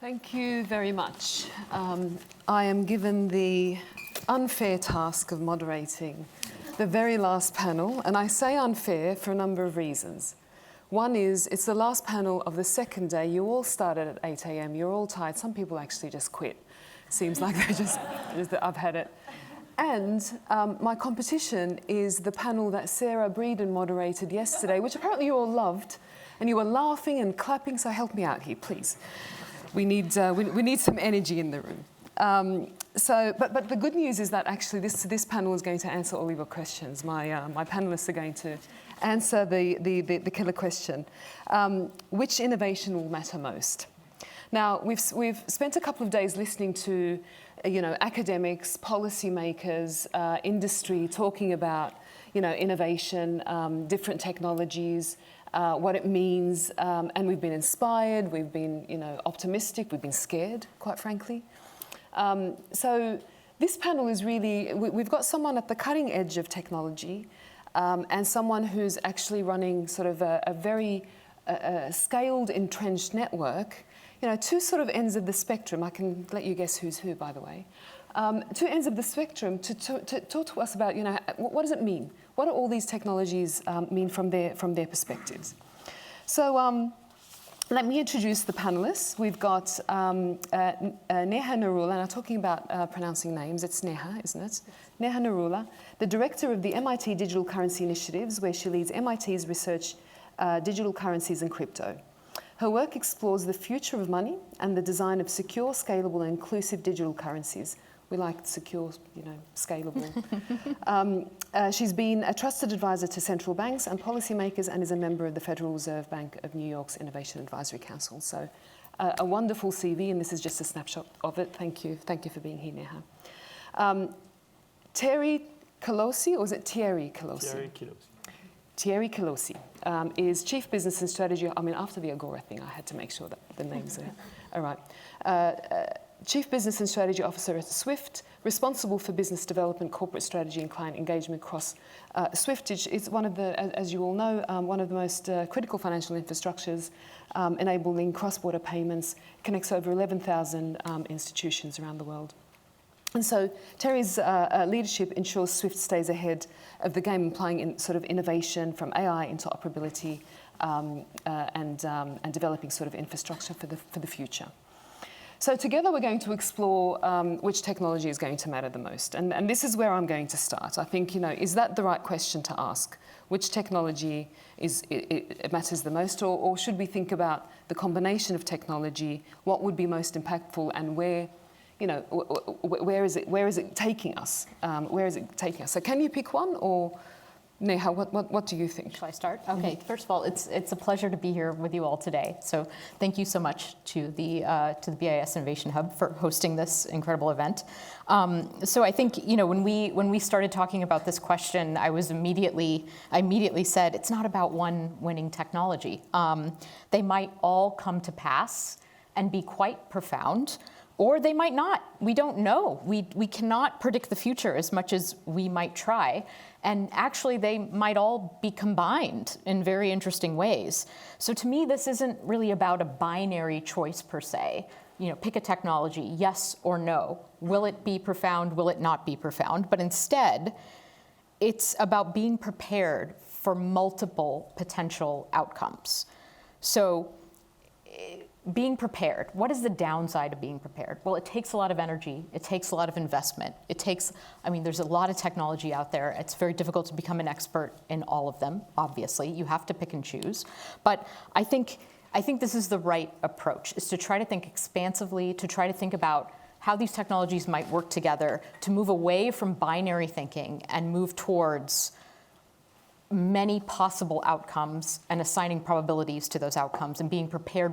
Thank you very much. I am given the unfair task of moderating the very last panel, and I say unfair for a number of reasons. One is, it's the last panel of the second day. You all started at 8 a.m. You're all tired. Some people actually just quit. Seems like they just I've had it. And my competition is the panel that Sarah Breeden moderated yesterday, which apparently you all loved, and you were laughing and clapping, so help me out here, please. We need some energy in the room. But the good news is that actually this panel is going to answer all of your questions. My panelists are going to answer the killer question: which innovation will matter most? Now we've spent a couple of days listening to academics, policymakers, industry talking about innovation, different technologies. What it means, and we've been inspired, we've been optimistic, we've been scared, quite frankly. So this panel is really, we've got someone at the cutting edge of technology and someone who's actually running sort of a very scaled, entrenched network, two sort of ends of the spectrum. I can let you guess who's who, by the way. Two ends of the spectrum to talk to us about, what does it mean? What do all these technologies mean from their perspectives? So let me introduce the panelists. We've got Neha Narula, and I'm talking about pronouncing names. It's Neha, isn't it? Neha Narula, the director of the MIT Digital Currency Initiatives, where she leads MIT's research digital currencies and crypto. Her work explores the future of money and the design of secure, scalable, and inclusive digital currencies. We like secure, scalable. She's been a trusted advisor to central banks and policymakers and is a member of the Federal Reserve Bank of New York's Innovation Advisory Council. So a wonderful CV, and this is just a snapshot of it. Thank you. Thank you for being here, Neha. Thierry Chilosi, or is it Thierry Chilosi? Thierry Chilosi. Thierry Chilosi is Chief Business and Strategy. After the Agora thing, I had to make sure that the names are right. Chief Business and Strategy Officer at SWIFT, responsible for business development, corporate strategy, and client engagement across SWIFT. Is one of the, as you all know, one of the most critical financial infrastructures, enabling cross-border payments, connects over 11,000 institutions around the world. And so Terry's leadership ensures SWIFT stays ahead of the game, applying sort of innovation from AI interoperability and developing sort of infrastructure for the future. So together we're going to explore which technology is going to matter the most. And this is where I'm going to start. I think, is that the right question to ask? Which technology it matters the most? Or should we think about the combination of technology, what would be most impactful, and where is it taking us? Where is it taking us? So can you pick one, or Neha, what do you think? Shall I start? Okay. First of all, it's a pleasure to be here with you all today. So thank you so much to the BIS Innovation Hub for hosting this incredible event. So I think when we started talking about this question, I immediately said it's not about one winning technology. They might all come to pass and be quite profound, or they might not. We don't know. We cannot predict the future as much as we might try. And actually, they might all be combined in very interesting ways. So to me, this isn't really about a binary choice per se. Pick a technology, yes or no. Will it be profound? Will it not be profound? But instead, it's about being prepared for multiple potential outcomes. So being prepared. What is the downside of being prepared? Well, it takes a lot of energy. It takes a lot of investment. There's a lot of technology out there. It's very difficult to become an expert in all of them, obviously. You have to pick and choose. But I think this is the right approach, is to try to think expansively, to try to think about how these technologies might work together, to move away from binary thinking and move towards many possible outcomes and assigning probabilities to those outcomes and being prepared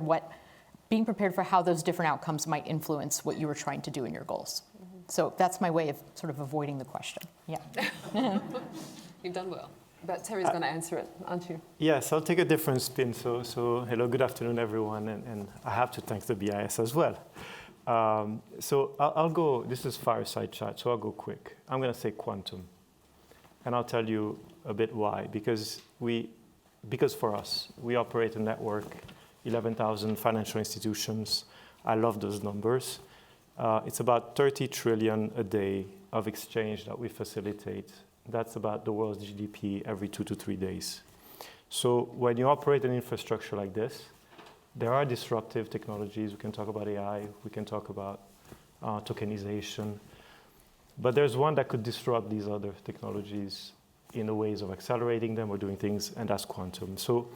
for how those different outcomes might influence what you were trying to do in your goals. Mm-hmm. So that's my way of sort of avoiding the question. Yeah. You've done well. But Terry's going to answer it, aren't you? Yes, I'll take a different spin. So hello, good afternoon, everyone. And I have to thank the BIS as well. So I'll go, this is Fireside Chat, so I'll go quick. I'm going to say quantum. And I'll tell you a bit why. Because for us, we operate a network, 11,000 financial institutions, I love those numbers. It's about 30 trillion a day of exchange that we facilitate. That's about the world's GDP every 2 to 3 days. So when you operate an infrastructure like this, there are disruptive technologies. We can talk about AI. We can talk about tokenization. But there's one that could disrupt these other technologies in the ways of accelerating them or doing things, and that's quantum. So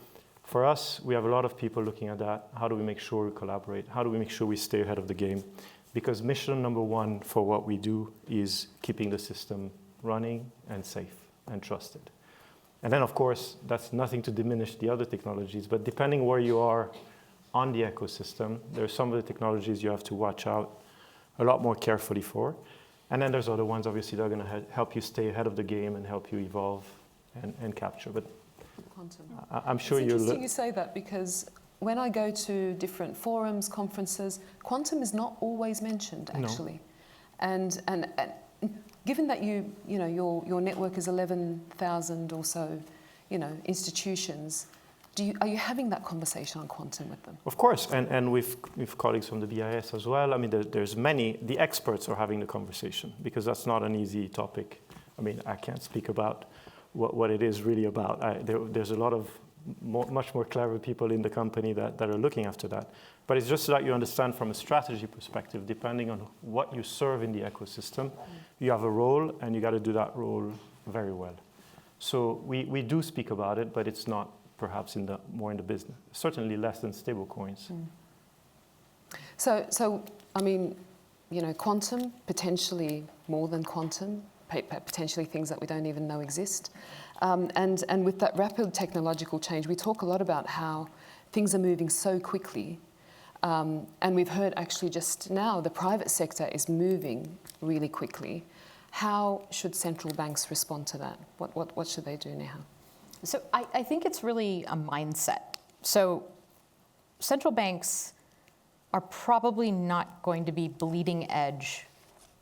for us, we have a lot of people looking at that. How do we make sure we collaborate? How do we make sure we stay ahead of the game? Because mission number one for what we do is keeping the system running and safe and trusted. And then, of course, that's nothing to diminish the other technologies, but depending where you are on the ecosystem, there are some of the technologies you have to watch out a lot more carefully for. And then there's other ones, obviously, that are going to help you stay ahead of the game and help you evolve and capture. But Quantum. I'm sure it's you'll... interesting you say that, because when I go to different forums, conferences, quantum is not always mentioned, actually. No. And given that your network is 11,000 or so, institutions, are you having that conversation on quantum with them? Of course, and with colleagues from the BIS as well. I mean, there's many. The experts are having the conversation, because that's not an easy topic. I mean, I can't speak about what it is really about. There's a lot of much more clever people in the company that are looking after that. But it's just so that you understand from a strategy perspective, depending on what you serve in the ecosystem, you have a role, and you got to do that role very well. So we do speak about it, but it's not perhaps more in the business. Certainly less than stable coins. So I mean, quantum, potentially more than quantum, potentially things that we don't even know exist. And with that rapid technological change, we talk a lot about how things are moving so quickly. And we've heard actually just now the private sector is moving really quickly. How should central banks respond to that? What should they do, Neha? So I think it's really a mindset. So central banks are probably not going to be bleeding edge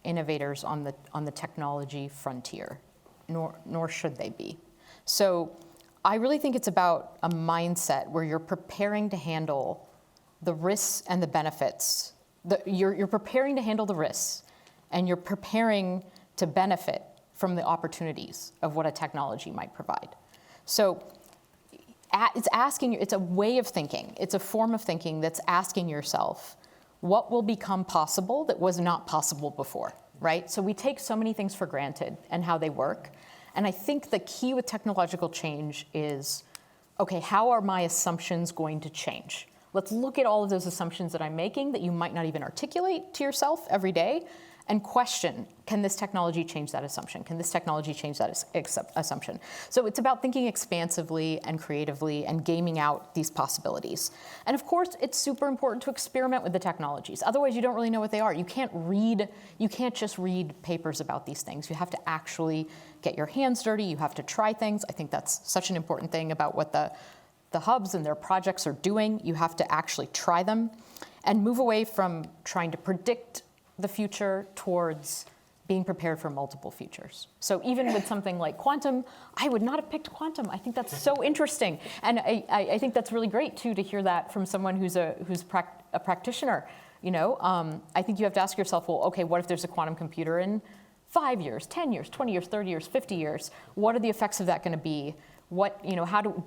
innovators on the technology frontier, nor should they be. So I really think it's about a mindset where you're preparing to handle the risks and the benefits. You're preparing to handle the risks, and you're preparing to benefit from the opportunities of what a technology might provide. So it's a way of thinking. It's a form of thinking that's asking yourself, what will become possible that was not possible before, right? So we take so many things for granted and how they work. And I think the key with technological change is, okay, how are my assumptions going to change? Let's look at all of those assumptions that I'm making that you might not even articulate to yourself every day, and question, can this technology change that assumption? Can this technology change that assumption? So it's about thinking expansively and creatively and gaming out these possibilities. And of course, it's super important to experiment with the technologies. Otherwise, you don't really know what they are. You can't just read papers about these things. You have to actually get your hands dirty. You have to try things. I think that's such an important thing about what the hubs and their projects are doing. You have to actually try them and move away from trying to predict the future towards being prepared for multiple futures. So even with something like quantum, I would not have picked quantum. I think that's so interesting. And I think that's really great, too, to hear that from someone who's a practitioner. I think you have to ask yourself, well, okay, what if there's a quantum computer in 5 years, 10 years, 20 years, 30 years, 50 years? What are the effects of that going to be? How do,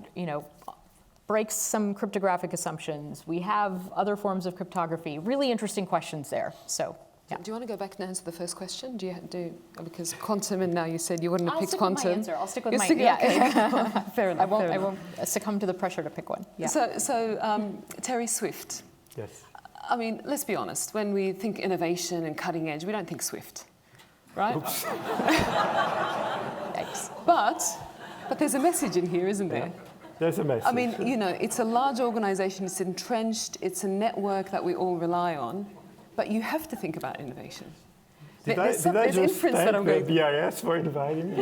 breaks some cryptographic assumptions. We have other forms of cryptography. Really interesting questions there. So. Yeah. Do you want to go back and answer the first question? Because quantum, and now you said you wouldn't have picked quantum. I'll stick with my answer. Yeah. Okay. Fair enough. I won't succumb to the pressure to pick one. Yeah. So Terry Swift. Yes. I mean, let's be honest. When we think innovation and cutting edge, we don't think Swift, right? Oops. Thanks. But there's a message in here, isn't there? Yeah. There's a message. I mean, it's a large organization. It's entrenched. It's a network that we all rely on. But you have to think about innovation. Did I just thank the BIS for inviting me?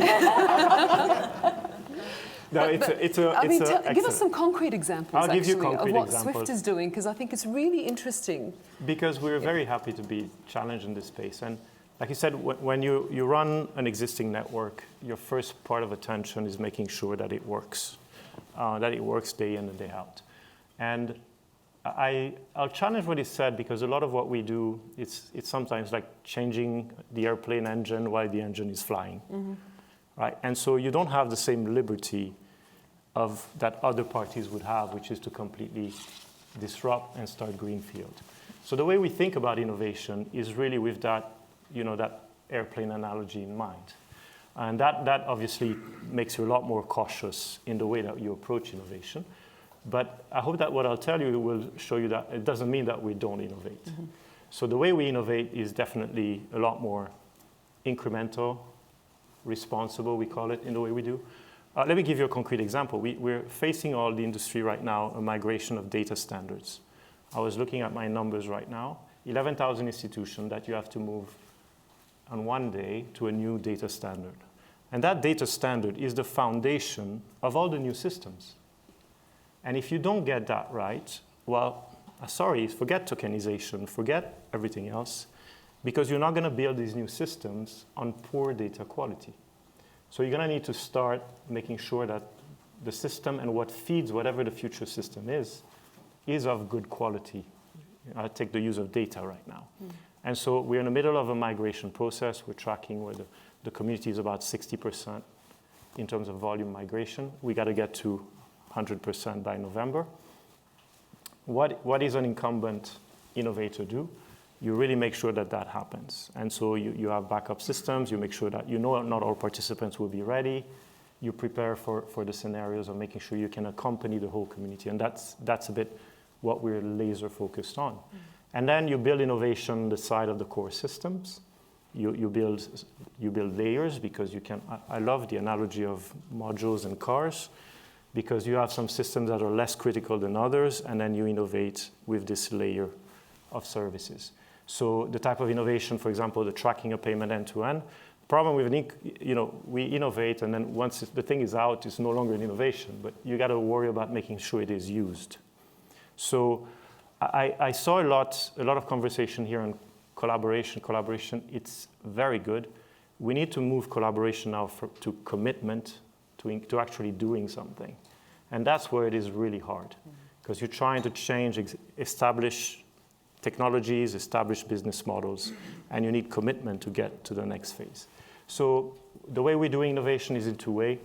No, give us some concrete examples, I'll give you concrete of what examples. Swift is doing, because I think it's really interesting. Because we're very happy to be challenged in this space. And like you said, when you run an existing network, your first part of attention is making sure that it works day in and day out. And I'll challenge what he said, because a lot of what we do, it's sometimes like changing the airplane engine while the engine is flying, right? And so you don't have the same liberty of that other parties would have, which is to completely disrupt and start greenfield. So the way we think about innovation is really with that, that airplane analogy in mind. And that obviously makes you a lot more cautious in the way that you approach innovation. But I hope that what I'll tell you will show you that it doesn't mean that we don't innovate. So the way we innovate is definitely a lot more incremental, responsible, we call it, in the way we do. Let me give you a concrete example. We're facing all the industry right now a migration of data standards. I was looking at my numbers right now, 11,000 institutions that you have to move on one day to a new data standard. And that data standard is the foundation of all the new systems. And if you don't get that right, well, sorry, forget tokenization, forget everything else, because you're not going to build these new systems on poor data quality. So you're going to need to start making sure that the system and what feeds whatever the future system is of good quality. I take the use of data right now. And so we're in the middle of a migration process. We're tracking where the community is about 60% in terms of volume migration. We got to get to 100% by November. What is an incumbent innovator do? You really make sure that that happens. And so you have backup systems. You make sure that not all participants will be ready. You prepare for the scenarios of making sure you can accompany the whole community. And that's a bit what we're laser focused on. And then you build innovation on the side of the core systems. You build layers, because you can. I love the analogy of modules and cars, because you have some systems that are less critical than others, and then you innovate with this layer of services. So the type of innovation, for example, the tracking of payment end-to-end, problem with we innovate, and then once the thing is out, it's no longer an innovation, but you got to worry about making sure it is used. So I saw a lot of conversation here on collaboration. Collaboration, it's very good. We need to move collaboration now to commitment, to actually doing something. And that's where it is really hard, because you're trying to change, establish technologies, establish business models, and you need commitment to get to the next phase. So the way we do innovation is in two ways.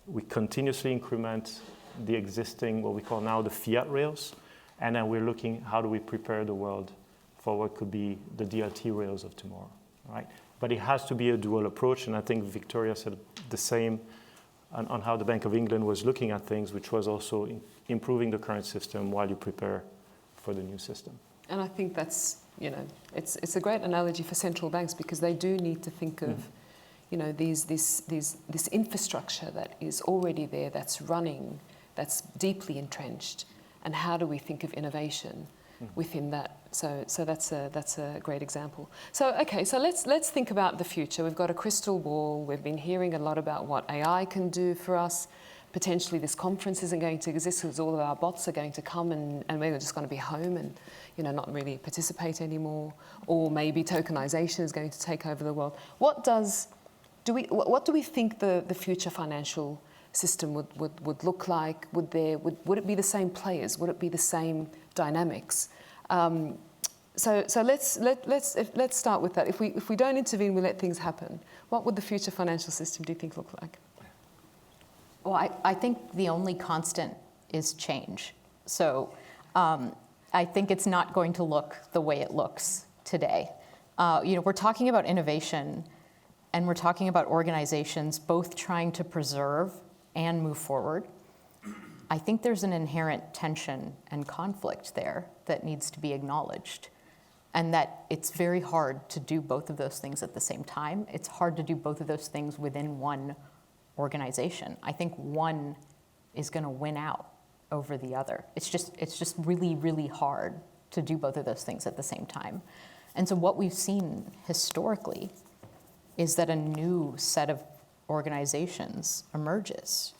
We continuously increment the existing, what we call now the fiat rails, and then we're looking how do we prepare the world for what could be the DLT rails of tomorrow, right? But it has to be a dual approach, and I think Victoria said the same on how the Bank of England was looking at things, which was also improving the current system while you prepare for the new system. And I think that's, it's a great analogy for central banks, because they do need to think of, this infrastructure that is already there, that's running, that's deeply entrenched, and how do we think of innovation within that? So that's a great example. So let's think about the future. We've got a crystal ball. We've been hearing a lot about what AI can do for us. Potentially this conference isn't going to exist because all of our bots are going to come and we're just going to be home and not really participate anymore. Or maybe tokenization is going to take over the world. What do we think the future financial system would look like? Would it be the same players? Would it be the same dynamics? So let's start with that. If we don't intervene, we let things happen. What would the future financial system, do you think, look like? Well, I think the only constant is change. So I think it's not going to look the way it looks today. We're talking about innovation, and we're talking about organizations both trying to preserve and move forward. I think there's an inherent tension and conflict there that needs to be acknowledged, and that it's very hard to do both of those things at the same time. It's hard to do both of those things within one organization. I think one is going to win out over the other. It's just really, really hard to do both of those things at the same time. And so what we've seen historically is that a new set of organizations emerges.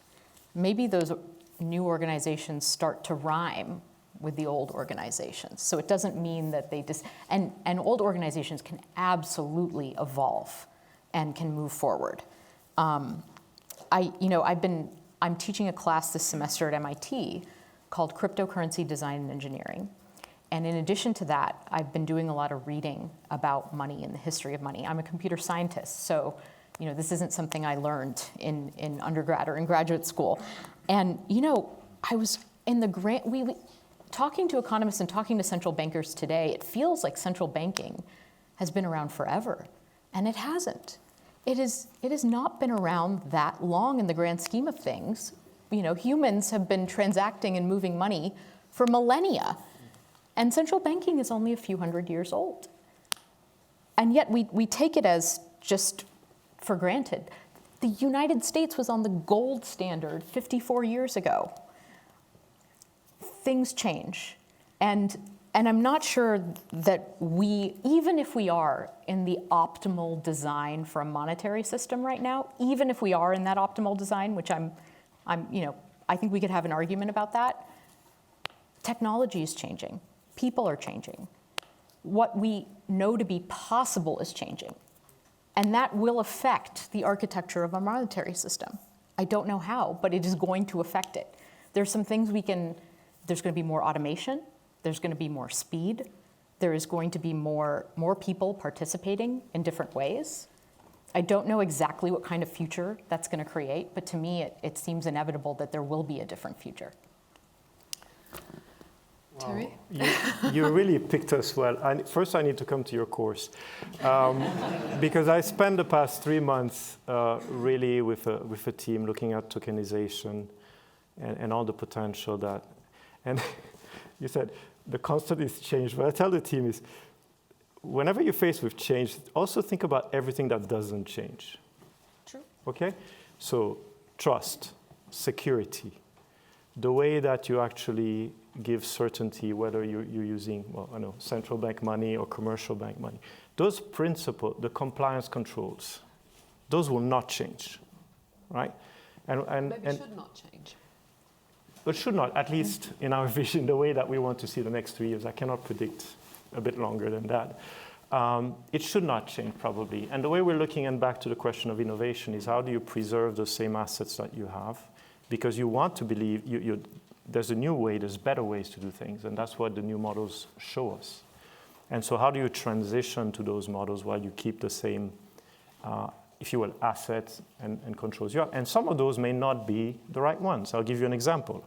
Maybe those new organizations start to rhyme with the old organizations. So it doesn't mean that they and old organizations can absolutely evolve and can move forward. I'm teaching a class this semester at MIT called Cryptocurrency Design and Engineering. And in addition to that, I've been doing a lot of reading about money and the history of money. I'm a computer scientist, so this isn't something I learned in undergrad or in graduate school. And I was in the talking to economists and talking to central bankers today, it feels like central banking has been around forever, and it hasn't. It has not been around that long in the grand scheme of things. Humans have been transacting and moving money for millennia, and central banking is only a few hundred years old. And yet we take it as just for granted. The United States was on the gold standard 54 years ago. Things change. And I'm not sure that even if we are in the optimal design for a monetary system right now, even if we are in that optimal design, which I think we could have an argument about that, technology is changing. People are changing. What we know to be possible is changing. And that will affect the architecture of our monetary system. I don't know how, but it is going to affect it. There's some things there's going to be more automation, there's going to be more speed, there is going to be more people participating in different ways. I don't know exactly what kind of future that's going to create, but to me it seems inevitable that there will be a different future. Terry? You really picked us well. First, I need to come to your course. Because I spent the past 3 months really with a team looking at tokenization and all the potential that. And you said the constant is change. What I tell the team is, whenever you're faced with change, also think about everything that doesn't change. True. Okay? So trust, security, the way that you actually give certainty, whether you're using, central bank money or commercial bank money. Those principles, the compliance controls, those will not change, right? Maybe should not change. But should not, at least in our vision, the way that we want to see the next 3 years. I cannot predict a bit longer than that. It should not change, probably. And the way we're looking, and back to the question of innovation, is how do you preserve those same assets that you have? Because you want to believe there's a new way, there's better ways to do things, and that's what the new models show us. And so how do you transition to those models while you keep the same, if you will, assets and controls you have? And some of those may not be the right ones. I'll give you an example.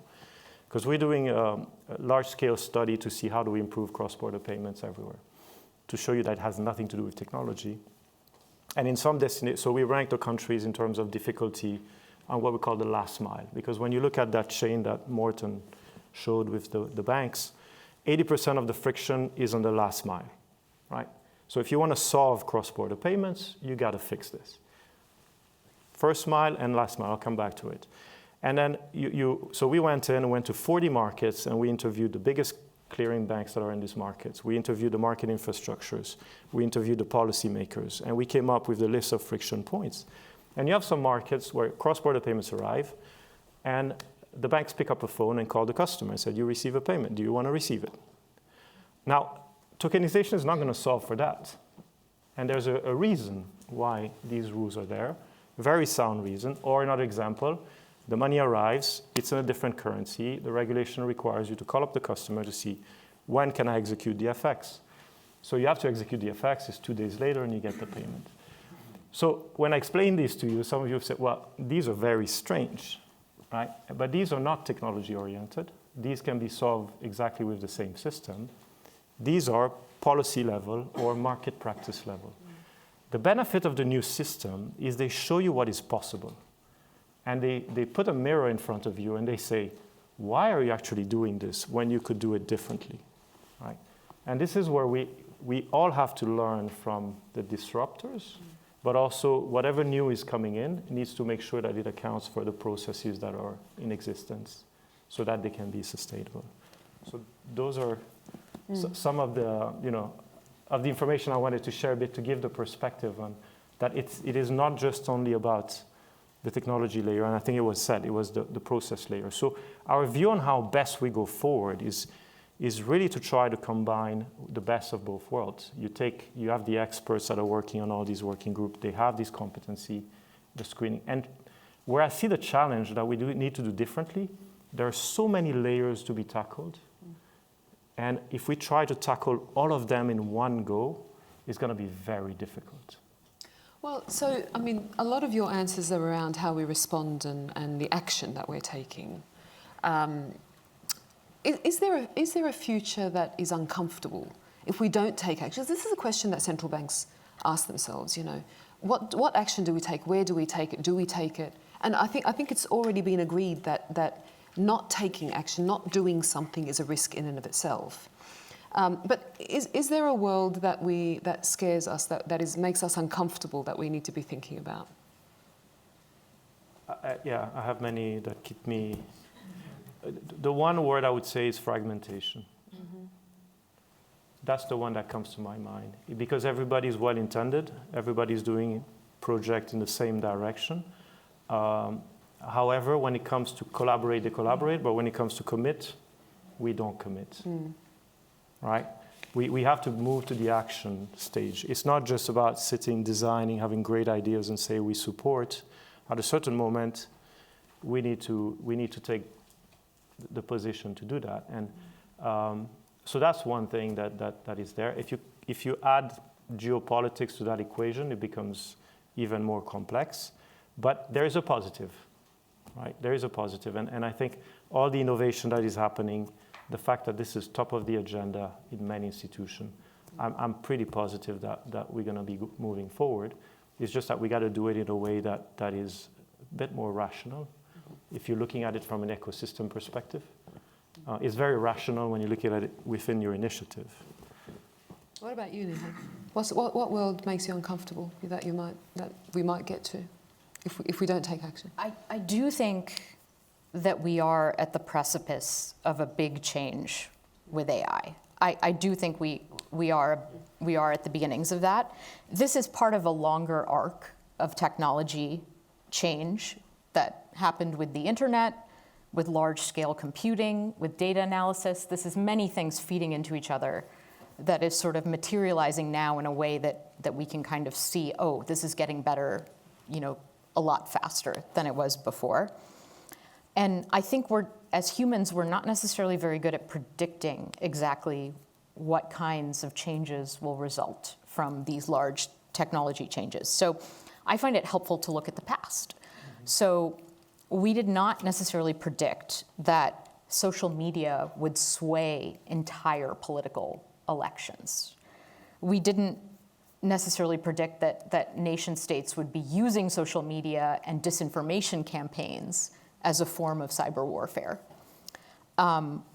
Because we're doing a large-scale study to see how do we improve cross-border payments everywhere, to show you that it has nothing to do with technology. And in some destinations, so we rank the countries in terms of difficulty on what we call the last mile. Because when you look at that chain that Morten showed with the banks, 80% of the friction is on the last mile, right? So if you want to solve cross-border payments, you got to fix this. First mile and last mile, I'll come back to it. And then so we went to 40 markets, and we interviewed the biggest clearing banks that are in these markets. We interviewed the market infrastructures. We interviewed the policymakers, and we came up with a list of friction points. And you have some markets where cross-border payments arrive, and the banks pick up a phone and call the customer and said, you receive a payment. Do you want to receive it? Now, tokenization is not going to solve for that. And there's a reason why these rules are there, a very sound reason. Or another example, the money arrives, it's in a different currency. The regulation requires you to call up the customer to see, when can I execute the FX? So you have to execute the FX, it's 2 days later, and you get the payment. So when I explain this to you, some of you have said, well, these are very strange, right? But these are not technology-oriented. These can be solved exactly with the same system. These are policy level or market practice level. The benefit of the new system is they show you what is possible. And they put a mirror in front of you and they say, why are you actually doing this when you could do it differently, right? And this is where we all have to learn from the disruptors, but also whatever new is coming in needs to make sure that it accounts for the processes that are in existence so that they can be sustainable. So those are some of the, of the information I wanted to share a bit to give the perspective on that it is not just only about the technology layer, and I think it was said, it was the process layer. So our view on how best we go forward is really to try to combine the best of both worlds. You have the experts that are working on all these working groups. They have this competency, the screening. And where I see the challenge that we need to do differently, there are so many layers to be tackled. And if we try to tackle all of them in one go, it's going to be very difficult. Well, so, I mean, a lot of your answers are around how we respond and the action that we're taking. Is there a future that is uncomfortable if we don't take action? This is a question that central banks ask themselves, you know. What action do we take? Where do we take it? Do we take it? And I think it's already been agreed that not taking action, not doing something is a risk in and of itself. But is there a world that scares us, that makes us uncomfortable, that we need to be thinking about? Yeah, I have many that keep me. The one word I would say is fragmentation. Mm-hmm. That's the one that comes to my mind. Because everybody's well-intended, everybody's doing project in the same direction. However, when it comes to collaborate, they collaborate, but when it comes to commit, we don't commit. Right? We have to move to the action stage. It's not just about sitting, designing, having great ideas and say we support. At a certain moment, we need to take the position to do that. And so that's one thing that is there. If you add geopolitics to that equation, it becomes even more complex. But there is a positive, right? There is a positive. And I think all the innovation that is happening, the fact that this is top of the agenda in many institutions, I'm pretty positive that we're going to be moving forward. It's just that we got to do it in a way that is a bit more rational. If you're looking at it from an ecosystem perspective, it's very rational when you're looking at it within your initiative. What about you, Neha? What world makes you uncomfortable that we might get to if we don't take action? I do think that we are at the precipice of a big change with AI. I do think we are at the beginnings of that. This is part of a longer arc of technology change that happened with the internet, with large-scale computing, with data analysis. This is many things feeding into each other that is sort of materializing now in a way that we can kind of see, oh, this is getting better, you know, a lot faster than it was before. And I think as humans, we're not necessarily very good at predicting exactly what kinds of changes will result from these large technology changes. So I find it helpful to look at the past. So we did not necessarily predict that social media would sway entire political elections. We didn't necessarily predict that nation states would be using social media and disinformation campaigns as a form of cyber warfare.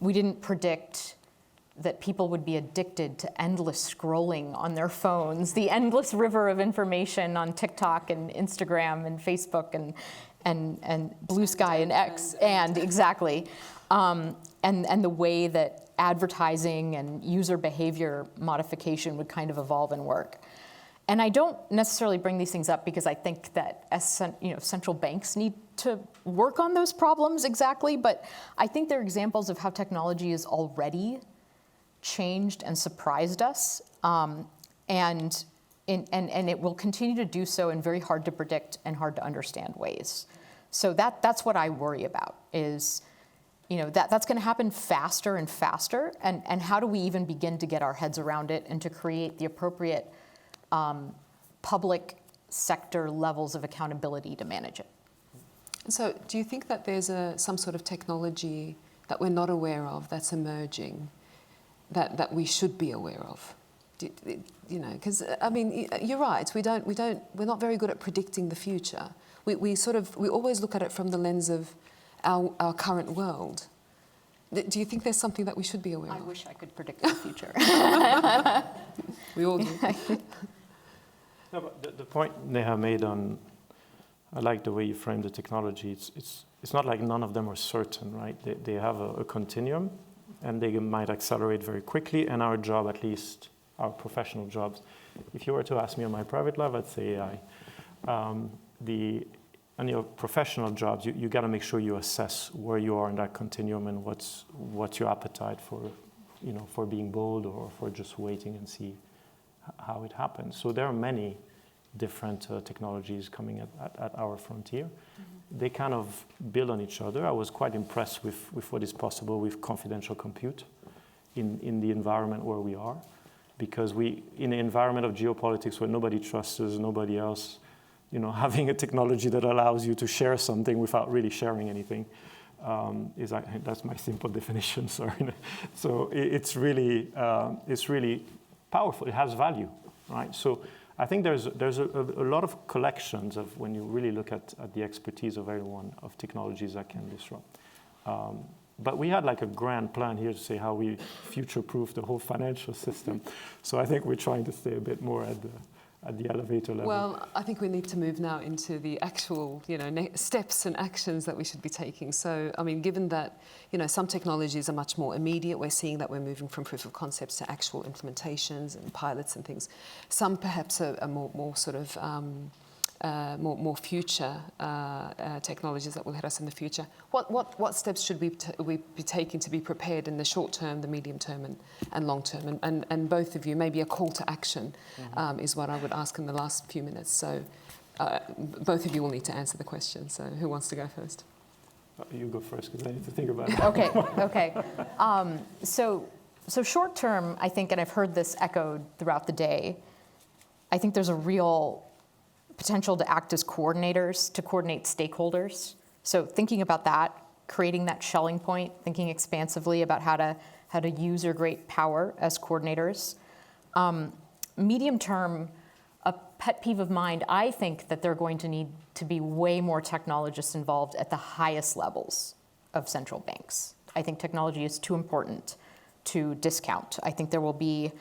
We didn't predict that people would be addicted to endless scrolling on their phones, the endless river of information on TikTok and Instagram and Facebook and Blue Sky and X, and exactly. And the way that advertising and user behavior modification would kind of evolve and work. And I don't necessarily bring these things up because I think that central banks need to work on those problems exactly, but I think they're examples of how technology has already changed and surprised us, and it will continue to do so in very hard to predict and hard to understand ways. So that's what I worry about is, that's going to happen faster and faster, and how do we even begin to get our heads around it and to create the appropriate public sector levels of accountability to manage it. So do you think that there's some sort of technology that we're not aware of that's emerging that we should be aware of? Because I mean, you're right. We're not very good at predicting the future. We always look at it from the lens of our current world. Do you think there's something that we should be aware of? I wish I could predict the future. We all do. No, but the point Neha made on, I like the way you framed the technology. It's not like none of them are certain, right? They have a continuum, and they might accelerate very quickly. And our job, at least our professional jobs, if you were to ask me on my private life, I'd say AI. On your professional jobs, you got to make sure you assess where you are in that continuum and what's your appetite for being bold or for just waiting and see how it happens. So there are many different technologies coming at our frontier. Mm-hmm. They kind of build on each other. I was quite impressed with what is possible with confidential compute. in the environment where we are, because in an environment of geopolitics where nobody trusts us, nobody else, having a technology that allows you to share something without really sharing anything, that's my simple definition. Sorry. So it's really powerful. It has value, right? So I think there's a lot of collections of, when you really look at the expertise of everyone, of technologies that can disrupt. But we had like a grand plan here to say how we future-proof the whole financial system. So I think we're trying to stay a bit more at the elevator level. Well, I think we need to move now into the actual, steps and actions that we should be taking. So, I mean, given that, some technologies are much more immediate, we're seeing that we're moving from proof of concepts to actual implementations and pilots and things. Some perhaps are more sort of more future technologies that will hit us in the future. What steps should we be taking to be prepared in the short term, the medium term, and long term? And both of you, maybe a call to action is what I would ask in the last few minutes. So both of you will need to answer the question. So who wants to go first? You go first, because I need to think about it. Okay. So short term, I think, and I've heard this echoed throughout the day, I think there's a real potential to act as coordinators, to coordinate stakeholders. So thinking about that, creating that Schelling point, thinking expansively about how to use your great power as coordinators. Medium term, a pet peeve of mine, I think that they're going to need to be way more technologists involved at the highest levels of central banks. I think technology is too important to discount. I think there will be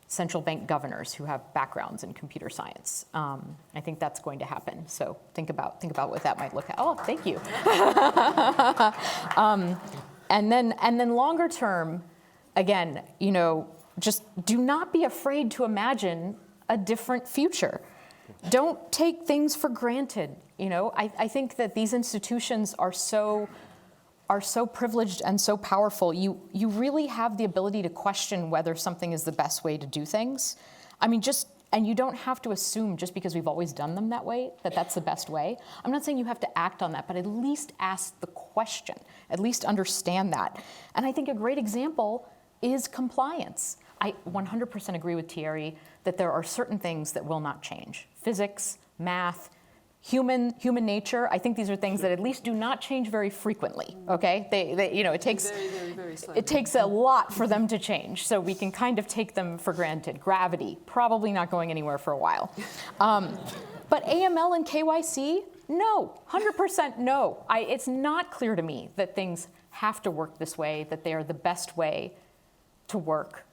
central bank governors who have backgrounds in computer science. I think that's going to happen. So think about what that might look like. Oh, thank you. And then longer term, again, just do not be afraid to imagine a different future. Don't take things for granted. I think that these institutions are so privileged and so powerful. You really have the ability to question whether something is the best way to do things. I mean, and you don't have to assume just because we've always done them that way, that that's the best way. I'm not saying you have to act on that, but at least ask the question, at least understand that. And I think a great example is compliance. I 100% agree with Thierry that there are certain things that will not change. Physics, math, human nature. I think these are things that at least do not change very frequently. Okay, it takes very slowly. It takes a lot for them to change. So we can kind of take them for granted. Gravity, probably not going anywhere for a while. But AML and KYC, no, 100% no. It's not clear to me that things have to work this way, that they are the best way to work.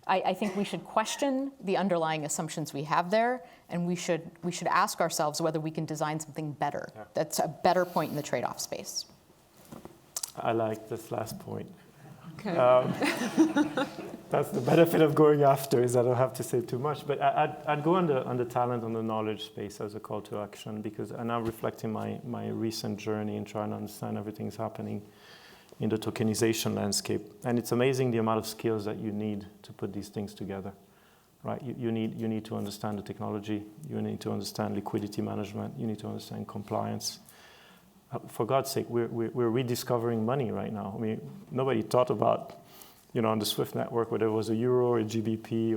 I think we should question the underlying assumptions we have there, and we should ask ourselves whether we can design something better. Yeah. That's a better point in the trade-off space. I like this last point. Okay. That's the benefit of going after, is I don't have to say too much. But I'd go on the talent, on the knowledge space as a call to action, because I'm now reflecting my recent journey and trying to understand everything's happening in the tokenization landscape. And it's amazing the amount of skills that you need to put these things together, right? You need to understand the technology, you need to understand liquidity management, you need to understand compliance. For God's sake, we're rediscovering money right now. I mean, nobody thought about, on the SWIFT network, whether it was a euro or a GBP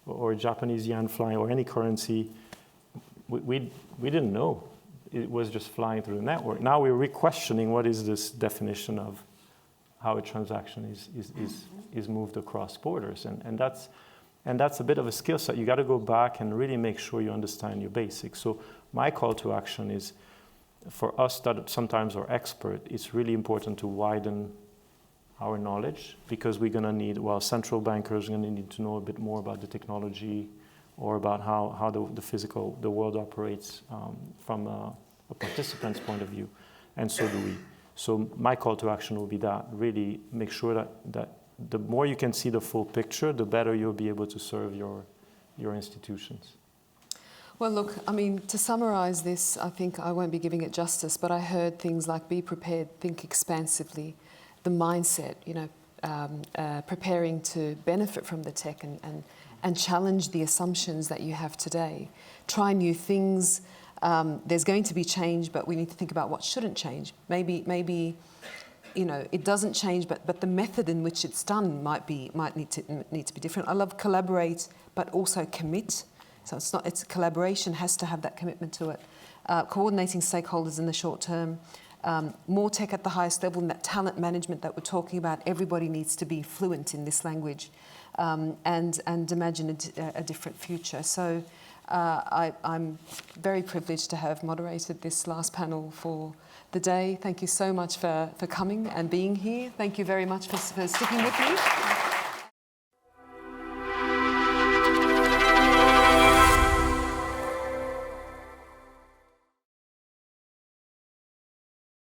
or a Japanese yen flying or any currency, we didn't know. It was just flying through the network. Now we're re-questioning what is this definition of how a transaction is moved across borders, and that's a bit of a skill set. You got to go back and really make sure you understand your basics. So my call to action is, for us that sometimes are expert, it's really important to widen our knowledge, because we're going to need, central bankers are going to need to know a bit more about the technology or about how the world operates from a participant's point of view, and so do we. So my call to action will be that, really make sure that the more you can see the full picture, the better you'll be able to serve your institutions. Well, look, I mean, to summarize this, I think I won't be giving it justice, but I heard things like be prepared, think expansively, the mindset, preparing to benefit from the tech and challenge the assumptions that you have today. Try new things. There's going to be change, but we need to think about what shouldn't change. Maybe it doesn't change, but the method in which it's done might need to be different. I love collaborate, but also commit. So it's collaboration has to have that commitment to it. Coordinating stakeholders in the short term, more tech at the highest level, and that talent management that we're talking about. Everybody needs to be fluent in this language, and imagine a different future. So I'm very privileged to have moderated this last panel for the day. Thank you so much for coming and being here. Thank you very much for sticking with me.